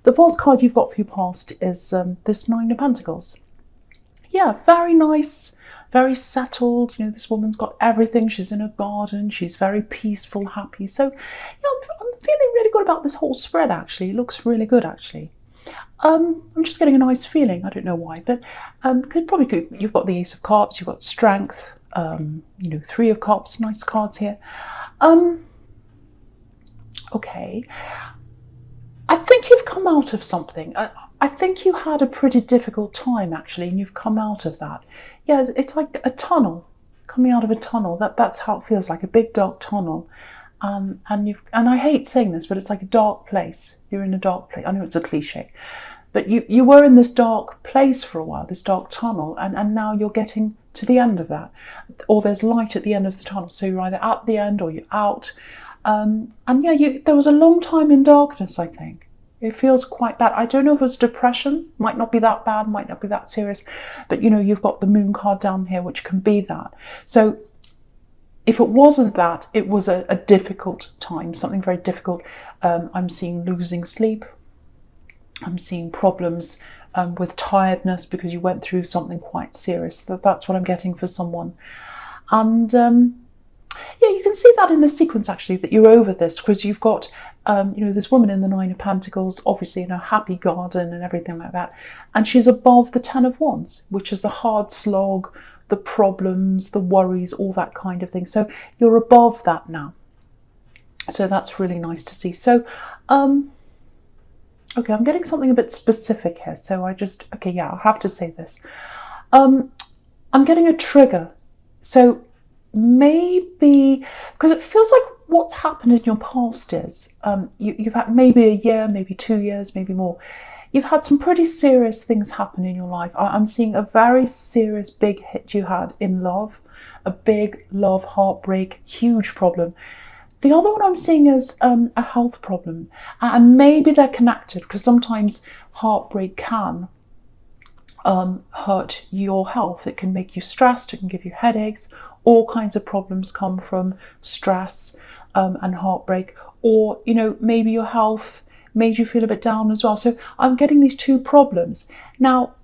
The first card you've got for your past is this Nine of Pentacles. Yeah, very nice, very settled. You know, this woman's got everything. She's in a garden. She's very peaceful, happy. So, yeah, I'm feeling really good about this whole spread, actually. It looks really good, actually. I'm just getting a nice feeling. I don't know why, but you've got the Ace of Cups, you've got Strength, you know, Three of Cups, nice cards here. Okay. I think you've come out of something. I think you had a pretty difficult time, actually, and you've come out of that. Yeah, it's like a tunnel, coming out of a tunnel. That's how it feels, like a big dark tunnel. And I hate saying this, but it's like a dark place. You're in a dark place. I know it's a cliche, but you were in this dark place for a while, this dark tunnel, and now you're getting to the end of that, or there's light at the end of the tunnel. So you're either at the end or you're out. And yeah, there was a long time in darkness, I think. It feels quite bad. I don't know if it was depression. Might not be that bad, might not be that serious. But, you know, you've got the Moon card down here, which can be that. So if it wasn't that, it was a difficult time, something very difficult. I'm seeing losing sleep. I'm seeing problems with tiredness because you went through something quite serious. That's what I'm getting for someone. And yeah, you can see that in the sequence, actually, that you're over this, because you've got, you know, this woman in the Nine of Pentacles, obviously in a happy garden and everything like that. And she's above the Ten of Wands, which is the hard slog, the problems, the worries, all that kind of thing. So you're above that now. So that's really nice to see. So, okay, I'm getting something a bit specific here. So okay, yeah, I'll have to say this. I'm getting a trigger. So maybe, because it feels like what's happened in your past is you've had maybe a year, maybe 2 years, maybe more. You've had some pretty serious things happen in your life. I'm seeing a very serious big hit you had in love, a big love heartbreak, huge problem. The other one I'm seeing is a health problem, and maybe they're connected, because sometimes heartbreak can hurt your health. It can make you stressed, it can give you headaches. All kinds of problems come from stress and heartbreak, or, you know, maybe your health made you feel a bit down as well. So I'm getting these two problems. Now,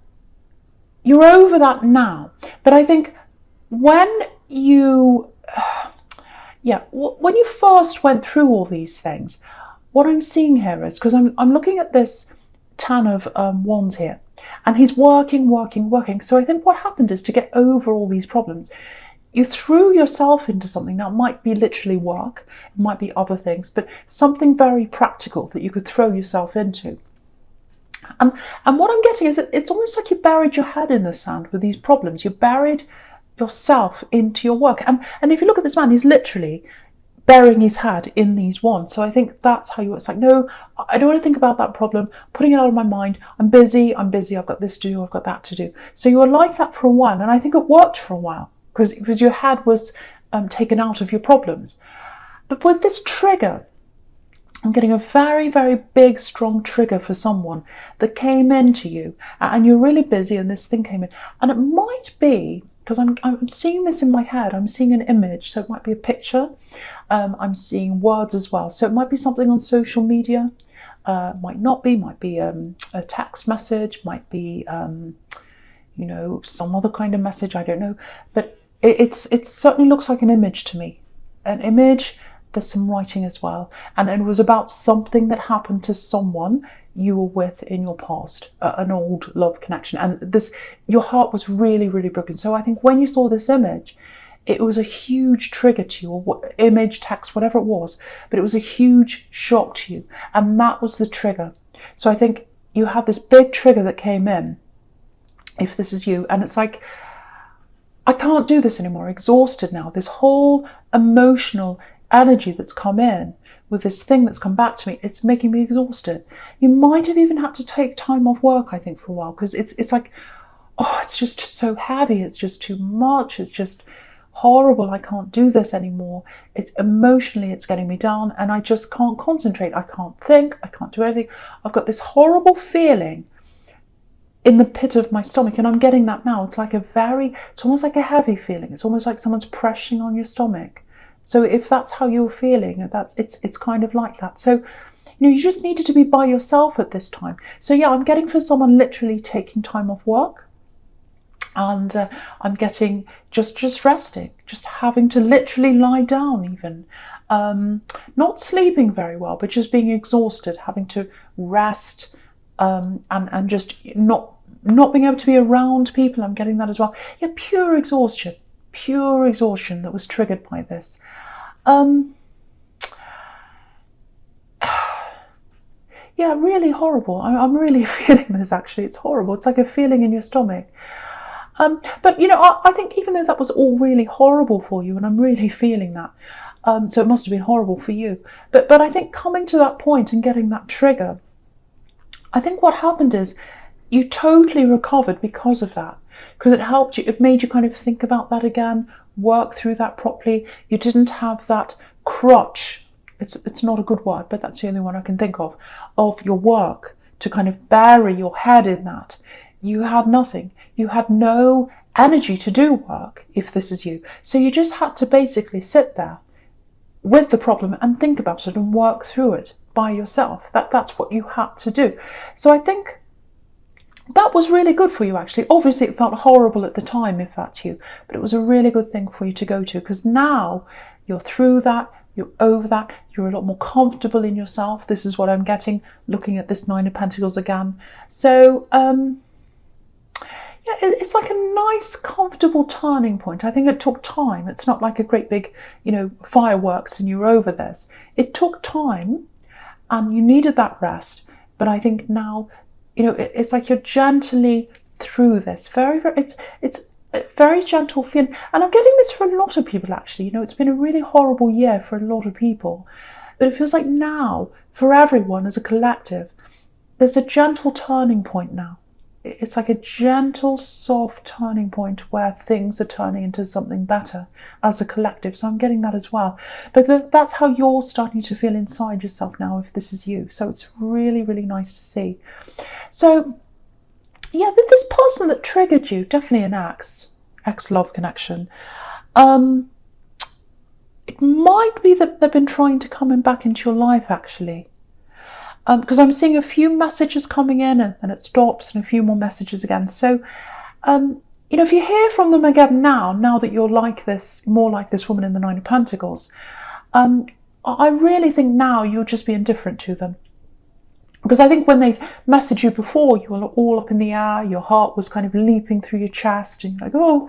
you're over that now, but I think when you, when you first went through all these things, what I'm seeing here is, because I'm looking at this Ten of Wands here, and he's working. So I think what happened is, to get over all these problems, you threw yourself into something. Now, it might be literally work, it might be other things, but something very practical that you could throw yourself into. And what I'm getting is that it's almost like you buried your head in the sand with these problems. You buried yourself into your work. And if you look at this man, he's literally burying his head in these wands. So I think that's how it's like, no, I don't want to think about that problem, putting it out of my mind. I'm busy, I've got this to do, I've got that to do. So you were like that for a while, and I think it worked for a while, because your head was taken out of your problems. But with this trigger, I'm getting a very, very big, strong trigger for someone that came into you, and you're really busy, and this thing came in. And it might be, because I'm seeing this in my head, I'm seeing an image, so it might be a picture. I'm seeing words as well. So it might be something on social media, might not be, might be a text message, might be, you know, some other kind of message, I don't know. But it certainly looks like an image to me. An image, there's some writing as well. And it was about something that happened to someone you were with in your past, an old love connection. And your heart was really, really broken. So I think when you saw this image, it was a huge trigger to you, or image, text, whatever it was, but it was a huge shock to you. And that was the trigger. So I think you had this big trigger that came in, if this is you, and it's like, I can't do this anymore, exhausted now. This whole emotional energy that's come in with this thing that's come back to me, it's making me exhausted. You might have even had to take time off work, I think, for a while, because it's like, oh, it's just so heavy, it's just too much, it's just horrible, I can't do this anymore. It's emotionally, it's getting me down, and I just can't concentrate, I can't think, I can't do anything. I've got this horrible feeling in the pit of my stomach, and I'm getting that now. It's like it's almost like a heavy feeling. It's almost like someone's pressing on your stomach. So if that's how you're feeling, it's kind of like that. So you just needed to be by yourself at this time. So yeah, I'm getting for someone literally taking time off work, and I'm getting just resting, just having to literally lie down even. Not sleeping very well, but just being exhausted, having to rest, and just not being able to be around people. I'm getting that as well. Yeah, pure exhaustion that was triggered by this. Yeah, really horrible. I'm really feeling this, actually. It's horrible. It's like a feeling in your stomach. But, I think even though that was all really horrible for you, and I'm really feeling that, so it must have been horrible for you. But I think coming to that point and getting that trigger, I think what happened is you totally recovered because of that. Because it helped you, it made you kind of think about that again, work through that properly. You didn't have that crutch. It's not a good word, but that's the only one I can think of your work to kind of bury your head in that. You had nothing. You had no energy to do work, if this is you. So you just had to basically sit there with the problem and think about it and work through it by yourself. That's what you had to do. So I think that was really good for you, actually. Obviously, it felt horrible at the time, if that's you, but it was a really good thing for you to go to, because now you're through that, you're over that, you're a lot more comfortable in yourself. This is what I'm getting, looking at this Nine of Pentacles again. So, yeah, it's like a nice, comfortable turning point. I think it took time. It's not like a great big, fireworks and you're over this. It took time and you needed that rest. But I think now, it's like you're gently through this. It's a very gentle feeling. And I'm getting this for a lot of people, actually. It's been a really horrible year for a lot of people. But it feels like now, for everyone as a collective, there's a gentle turning point now. It's like a gentle, soft turning point where things are turning into something better as a collective. So I'm getting that as well. But that's how you're starting to feel inside yourself now, if this is you. So it's really, really nice to see. So, yeah, this person that triggered you, definitely an ex-love connection. It might be that they've been trying to come back into your life, actually. Because I'm seeing a few messages coming in and then it stops, and a few more messages again. So, if you hear from them again now that you're like this, more like this woman in the Nine of Pentacles, I really think now you'll just be indifferent to them. Because I think when they messaged you before, you were all up in the air, your heart was kind of leaping through your chest, and you're like, oh,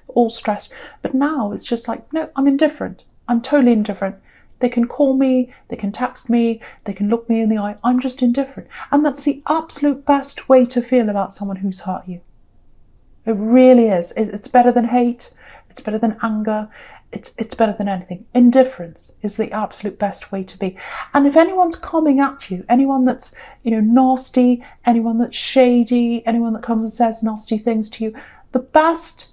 all stressed. But now it's just like, no, I'm indifferent. I'm totally indifferent. They can call me, they can text me, they can look me in the eye. I'm just indifferent. And that's the absolute best way to feel about someone who's hurt you. It really is. It's better than hate. It's better than anger. It's better than anything. Indifference is the absolute best way to be. And if anyone's coming at you, anyone that's, nasty, anyone that's shady, anyone that comes and says nasty things to you, the best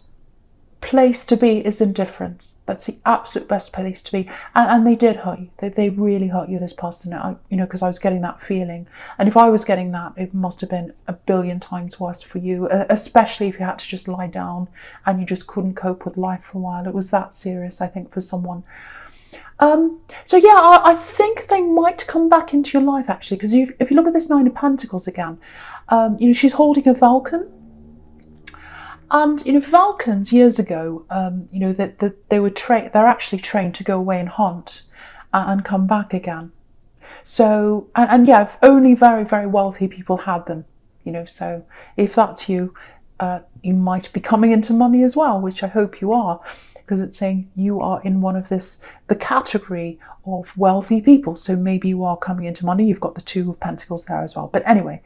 place to be is indifference. That's the absolute best place to be. And they did hurt you. They really hurt you, this person, because I was getting that feeling. And if I was getting that, it must have been a billion times worse for you, especially if you had to just lie down and you just couldn't cope with life for a while. It was that serious, I think, for someone. So yeah, I think they might come back into your life, actually, because if you look at this Nine of Pentacles again, she's holding a falcon. And falcons years ago, that they were they're actually trained to go away and hunt and come back again. So and yeah, only very, very wealthy people had them. So if that's you, you might be coming into money as well, which I hope you are, because it's saying you are in one of the category of wealthy people. So maybe you are coming into money. You've got the Two of Pentacles there as well. But anyway.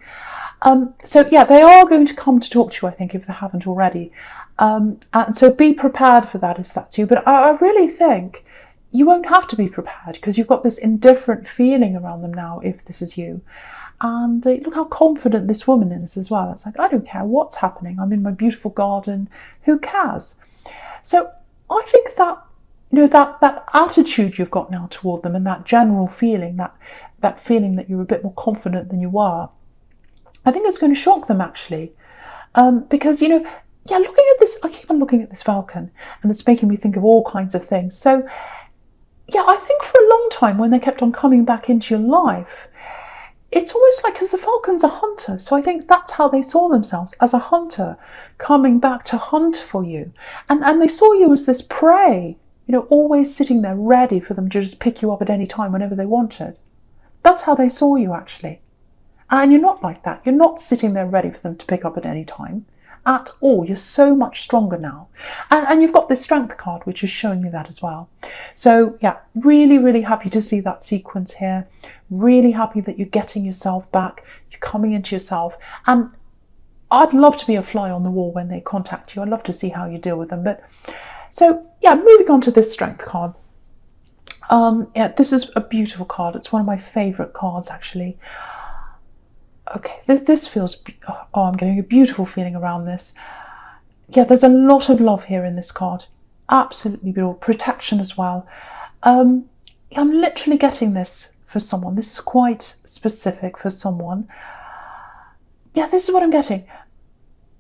So yeah, they are going to come to talk to you, I think, if they haven't already. And so be prepared for that if that's you. But I really think you won't have to be prepared, because you've got this indifferent feeling around them now, if this is you. And look how confident this woman is as well. It's like, I don't care what's happening. I'm in my beautiful garden. Who cares? So I think that, that attitude you've got now toward them, and that general feeling, that feeling that you're a bit more confident than you were, I think it's going to shock them, actually, because, looking at this, I keep on looking at this falcon, and it's making me think of all kinds of things. So yeah, I think for a long time when they kept on coming back into your life, it's almost like, because the falcon's a hunter, so I think that's how they saw themselves, as a hunter coming back to hunt for you. And they saw you as this prey, you know, always sitting there ready for them to just pick you up at any time whenever they wanted. That's how they saw you, actually. And you're not like that. You're not sitting there ready for them to pick up at any time at all. You're so much stronger now. And you've got this strength card, which is showing you that as well. So yeah, really, really happy to see that sequence here. Really happy that you're getting yourself back. You're coming into yourself. And I'd love to be a fly on the wall when they contact you. I'd love to see how you deal with them. But so yeah, moving on to this strength card. Yeah, this is a beautiful card. It's one of my favorite cards, actually. Okay, this feels, oh, I'm getting a beautiful feeling around this. Yeah, there's a lot of love here in this card. Absolutely beautiful. Protection as well. I'm literally getting this for someone. This is quite specific for someone. Yeah, this is what I'm getting.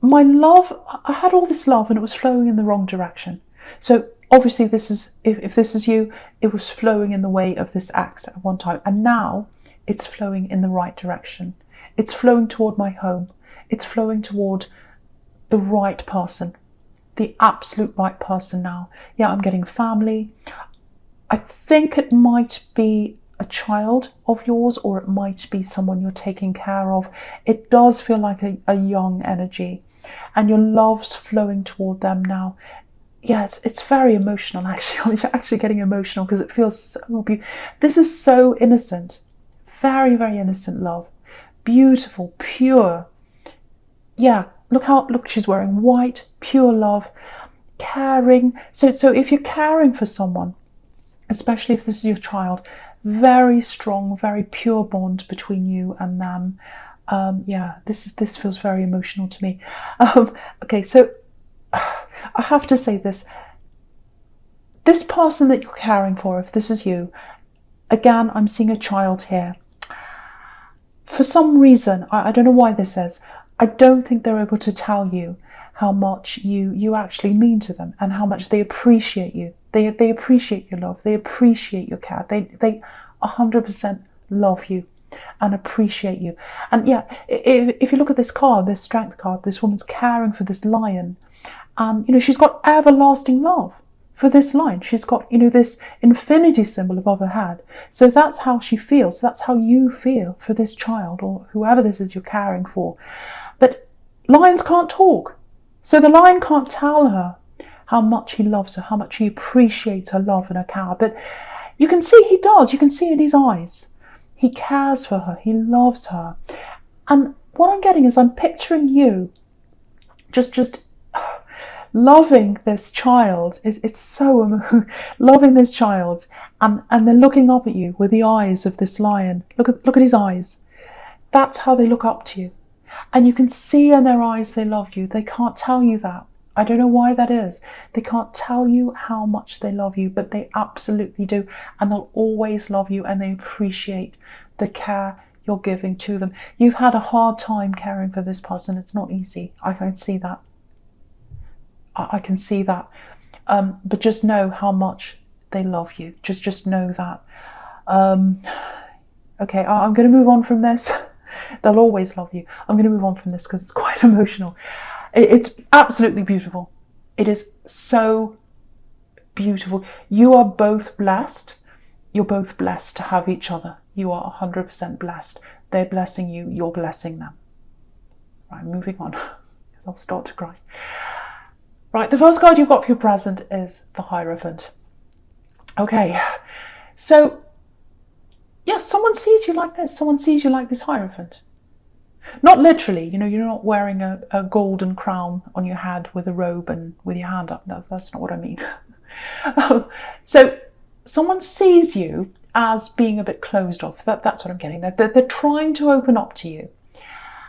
My love, I had all this love and it was flowing in the wrong direction. So obviously this is, if this is you, it was flowing in the way of this axe at one time. And now it's flowing in the right direction. It's flowing toward my home. It's flowing toward the right person, the absolute right person now. Yeah, I'm getting family. I think it might be a child of yours, or it might be someone you're taking care of. It does feel like a young energy, and your love's flowing toward them now. Yeah, it's very emotional, actually. I'm actually getting emotional because it feels so beautiful. This is so innocent. Very, very innocent love. Beautiful, pure. Yeah, look, she's wearing white, pure love, caring. So if you're caring for someone, especially if this is your child, very strong, very pure bond between you and them. Yeah, this feels very emotional to me. Okay, so I have to say this. This person that you're caring for, if this is you, again, I'm seeing a child here. For some reason, I don't know why this is, I don't think they're able to tell you how much you actually mean to them and how much they appreciate you. They appreciate your love. They appreciate your care. They 100% love you and appreciate you. And yeah, if you look at this card, this strength card, this woman's caring for this lion. And, you know, she's got everlasting love for this lion. She's got, you know, this infinity symbol above her head. So that's how she feels. That's how you feel for this child or whoever this is you're caring for. But lions can't talk. So the lion can't tell her how much he loves her, how much he appreciates her love and her care. But you can see he does. You can see in his eyes. He cares for her. He loves her. And what I'm getting is I'm picturing you just loving this child. It's so loving this child, and they're looking up at you with the eyes of this lion. Look at his eyes. That's how they look up to you, and you can see in their eyes they love you. They can't tell you that. I don't know why that is. They can't tell you how much they love you, but they absolutely do, and they'll always love you, and they appreciate the care you're giving to them. You've had a hard time caring for this person. It's not easy. I can see that. I can see that. But just know how much they love you. Just know that. Okay, I'm going to move on from this. They'll always love you. I'm going to move on from this because it's quite emotional. It's absolutely beautiful. It is so beautiful. You are both blessed. You're both blessed to have each other. You are 100% blessed. They're blessing you. You're blessing them. Right, moving on because I'll start to cry. Right, the first card you've got for your present is the Hierophant. Okay, so yes, someone sees you like this. Someone sees you like this Hierophant. Not literally, you know, you're not wearing a golden crown on your head with a robe and with your hand up. No, that's not what I mean. So someone sees you as being a bit closed off. That's what I'm getting. They're trying to open up to you.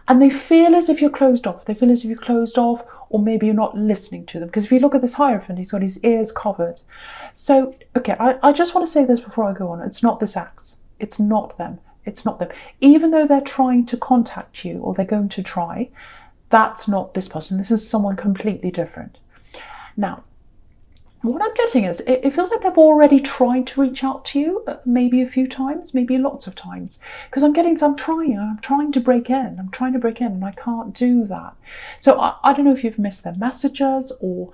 And they feel as if you're closed off. They feel as if you're closed off, or maybe you're not listening to them. Because if you look at this Hierophant, he's got his ears covered. So, okay, I just want to say this before I go on. It's not this axe. It's not them. It's not them. Even though they're trying to contact you, or they're going to try, that's not this person. This is someone completely different. Now, what I'm getting is it feels like they've already tried to reach out to you, maybe a few times, maybe lots of times, because I'm trying to break in, and I can't do that. So I don't know if you've missed their messages, or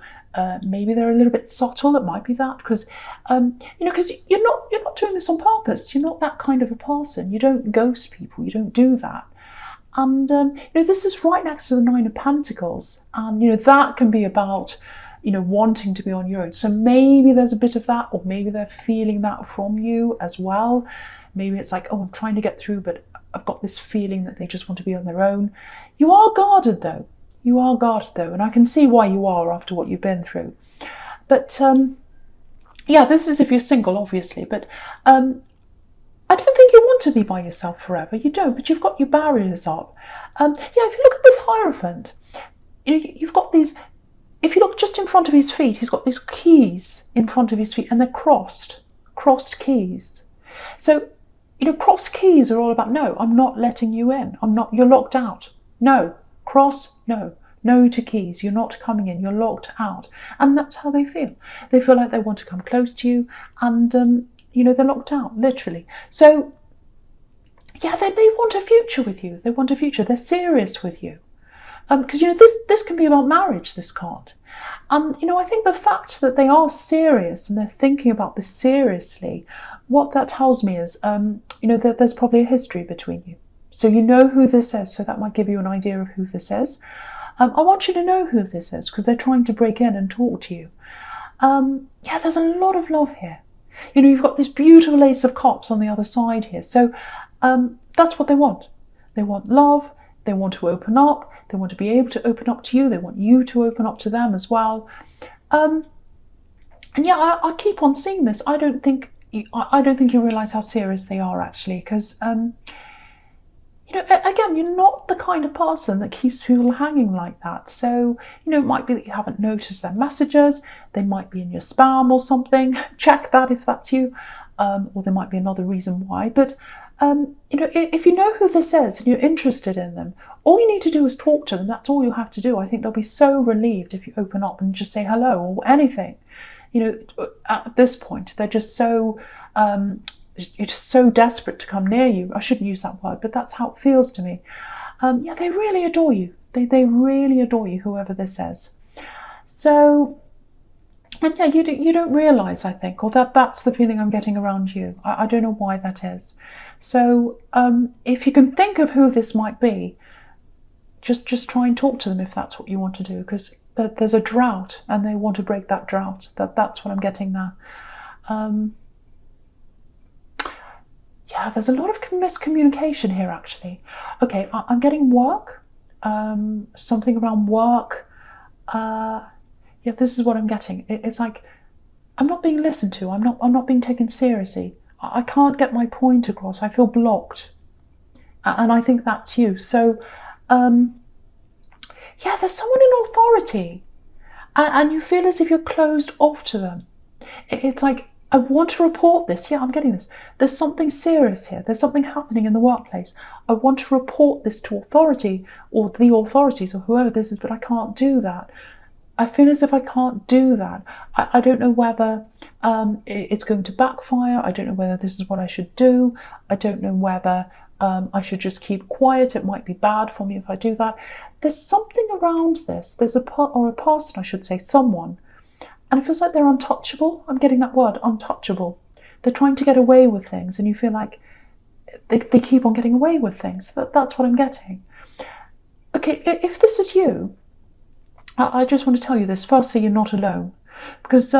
maybe they're a little bit subtle. It might be that, because because you're not doing this on purpose. You're not that kind of a person. You don't ghost people. You don't do that. And this is right next to the Nine of Pentacles, and that can be about wanting to be on your own. So maybe there's a bit of that, or maybe they're feeling that from you as well. Maybe it's like, oh, I'm trying to get through, but I've got this feeling that they just want to be on their own. You are guarded though. And I can see why you are after what you've been through. But this is if you're single, obviously. But I don't think you want to be by yourself forever. You don't, but you've got your barriers up. If you look at this Hierophant, you've got these. If you look just in front of his feet, he's got these keys in front of his feet, and they're crossed keys. So, crossed keys are all about, no, I'm not letting you in. You're locked out. No, cross, no to keys. You're not coming in. You're locked out. And that's how they feel. They feel like they want to come close to you, and, they're locked out, literally. So, they want a future with you. They want a future. They're serious with you. Because this can be about marriage, this card. And I think the fact that they are serious and they're thinking about this seriously, what that tells me is that there's probably a history between you. So you know who this is, so that might give you an idea of who this is. I want you to know who this is, because they're trying to break in and talk to you. There's a lot of love here. You've got this beautiful Ace of Cups on the other side here. So that's what they want. They want love. They want to open up. They want to be able to open up to you. They want you to open up to them as well. I keep on seeing this. I don't think you realise how serious they are, actually, because again, you're not the kind of person that keeps people hanging like that. So it might be that you haven't noticed their messages. They might be in your spam or something. Check that if that's you, or there might be another reason why. But if you know who this is and you're interested in them, all you need to do is talk to them. That's all you have to do. I think they'll be so relieved if you open up and just say hello or anything. At this point, they're just so you're just so desperate to come near you. I shouldn't use that word, but that's how it feels to me. They really adore you. They really adore you, whoever this is. So. And you don't realise, I think, or that's the feeling I'm getting around you. I don't know why that is. So if you can think of who this might be, just try and talk to them if that's what you want to do, because there's a drought and they want to break that drought. That's what I'm getting there. There's a lot of miscommunication here, actually. Okay, I'm getting work, something around work. This is what I'm getting. It's like I'm not being listened to. I'm not being taken seriously. I can't get my point across. I feel blocked, and I think that's you. So, there's someone in authority, and you feel as if you're closed off to them. It's like, I want to report this. I'm getting this. There's something serious here. There's something happening in the workplace. I want to report this to authority, or the authorities, or whoever this is, but I can't do that. I feel as if I can't do that. I don't know whether it's going to backfire. I don't know whether this is what I should do. I don't know whether I should just keep quiet. It might be bad for me if I do that. There's something around this. There's a person, I should say, someone. And it feels like they're untouchable. I'm getting that word, untouchable. They're trying to get away with things, and you feel like they keep on getting away with things. That's what I'm getting. Okay, if this is you, I just want to tell you this. Firstly, you're not alone. Because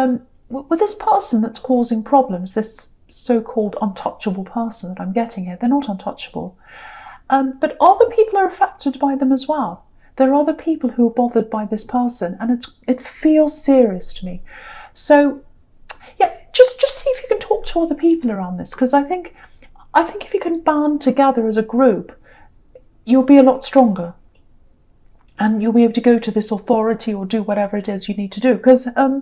with this person that's causing problems, this so-called untouchable person that I'm getting here, they're not untouchable. But other people are affected by them as well. There are other people who are bothered by this person, and it feels serious to me. So, just see if you can talk to other people around this, because I think if you can band together as a group, you'll be a lot stronger. And you'll be able to go to this authority or do whatever it is you need to do. Because, I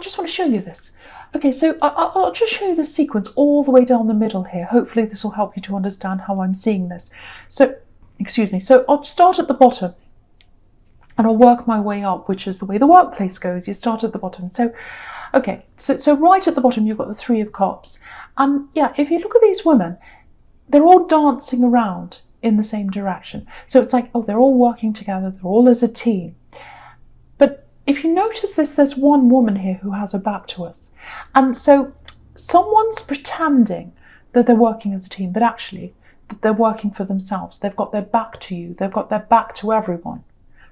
just want to show you this. Okay, so I'll just show you the sequence all the way down the middle here. Hopefully this will help you to understand how I'm seeing this. So, excuse me. So I'll start at the bottom. and I'll work my way up, which is the way the workplace goes. You start at the bottom. So, okay, so right at the bottom, you've got the Three of Cups. And yeah, if you look at these women, they're all dancing around in the same direction. So it's like, oh, they're all working together. They're all as a team. But if you notice this, there's one woman here who has her back to us. And so someone's pretending that they're working as a team, but actually they're working for themselves. They've got their back to you. They've got their back to everyone.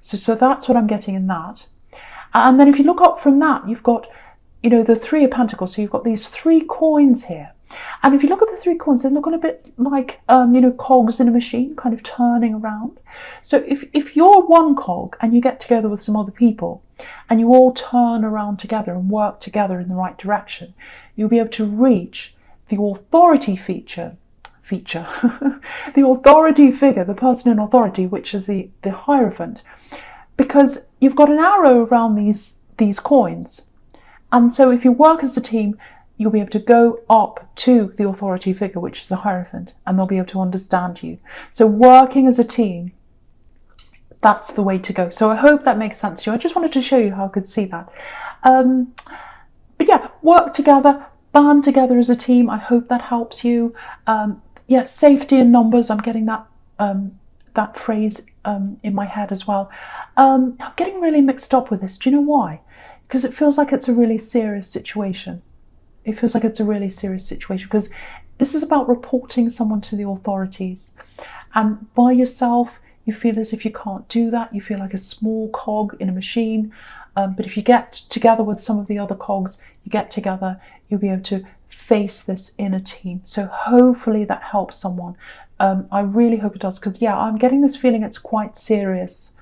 So that's what I'm getting in that. And then if you look up from that, you've got, you know, the Three of Pentacles. So you've got these 3 coins here. And if you look at the 3 coins, they're looking a bit like, you know, cogs in a machine, kind of turning around. So if you're one cog and you get together with some other people and you all turn around together and work together in the right direction, you'll be able to reach the authority the authority figure, the person in authority, which is the Hierophant, because you've got an arrow around these coins. And so if you work as a team, you'll be able to go up to the authority figure, which is the Hierophant, and they'll be able to understand you. So working as a team, that's the way to go. So I hope that makes sense to you. I just wanted to show you how I could see that. But yeah, work together, band together as a team. I hope that helps you. Yeah, safety in numbers. I'm getting that that phrase in my head as well. I'm getting really mixed up with this. Do you know why? Because it feels like it's a really serious situation. It feels like it's a really serious situation because this is about reporting someone to the authorities. And by yourself, you feel as if you can't do that. You feel like a small cog in a machine. But if you get together with some of the other cogs, you get together, you'll be able to face this in a team. So hopefully that helps someone. I really hope it does, because yeah, I'm getting this feeling it's quite serious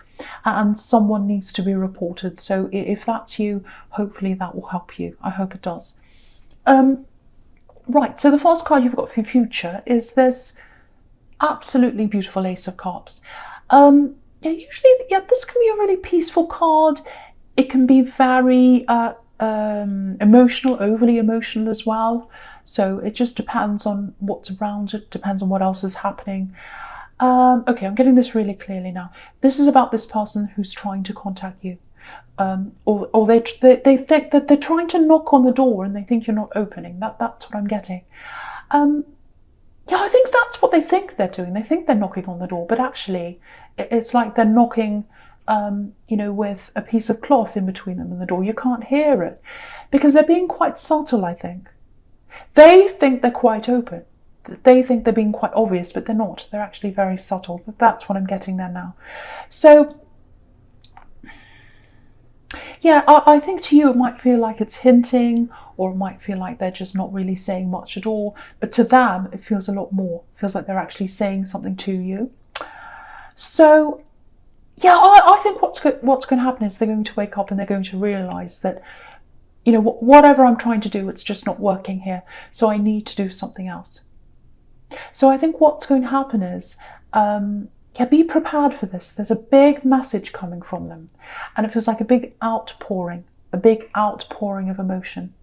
and someone needs to be reported. So if that's you, hopefully that will help you. I hope it does. Right, so the first card you've got for your future is this absolutely beautiful Ace of Cups. Yeah, usually, yeah, this can be a really peaceful card. It can be very emotional, overly emotional as well. So it just depends on what's around it, depends on what else is happening. Okay, I'm getting this really clearly now. This is about this person who's trying to contact you. Or they think that they're trying to knock on the door and they think you're not opening. That's what I'm getting. Yeah, I think that's what they think they're doing. They think they're knocking on the door, but actually it's like they're knocking you know, with a piece of cloth in between them and the door. You can't hear it because they're being quite subtle, I think. They think they're quite open. They think they're being quite obvious, but they're not. They're actually very subtle. But that's what I'm getting there now. So, yeah, I think to you it might feel like it's hinting, or it might feel like they're just not really saying much at all. But to them, it feels a lot more. It feels like they're actually saying something to you. So, yeah, I think what's going to happen is they're going to wake up and they're going to realise that, you know, whatever I'm trying to do, it's just not working here. So I need to do something else. So I think what's going to happen is, yeah, be prepared for this. There's a big message coming from them. And it feels like a big outpouring of emotion.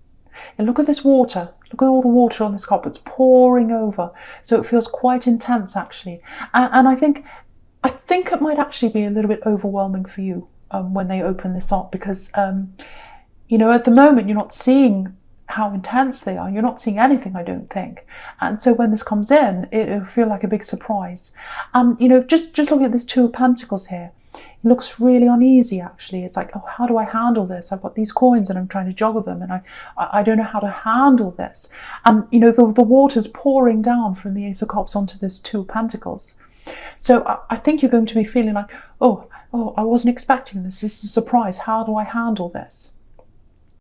And look at this water. Look at all the water on this cup. It's pouring over. So it feels quite intense, actually. And I think it might actually be a little bit overwhelming for you when they open this up, because, you know, at the moment you're not seeing how intense they are. You're not seeing anything, I don't think. And so when this comes in, it'll feel like a big surprise. You know, just looking at this Two of Pentacles here, it looks really uneasy, actually. It's like, oh, how do I handle this? I've got these coins and I'm trying to juggle them, and I don't know how to handle this. And, you know, the water's pouring down from the Ace of Cups onto this Two of Pentacles. So I think you're going to be feeling like, oh, I wasn't expecting this. This is a surprise. How do I handle this?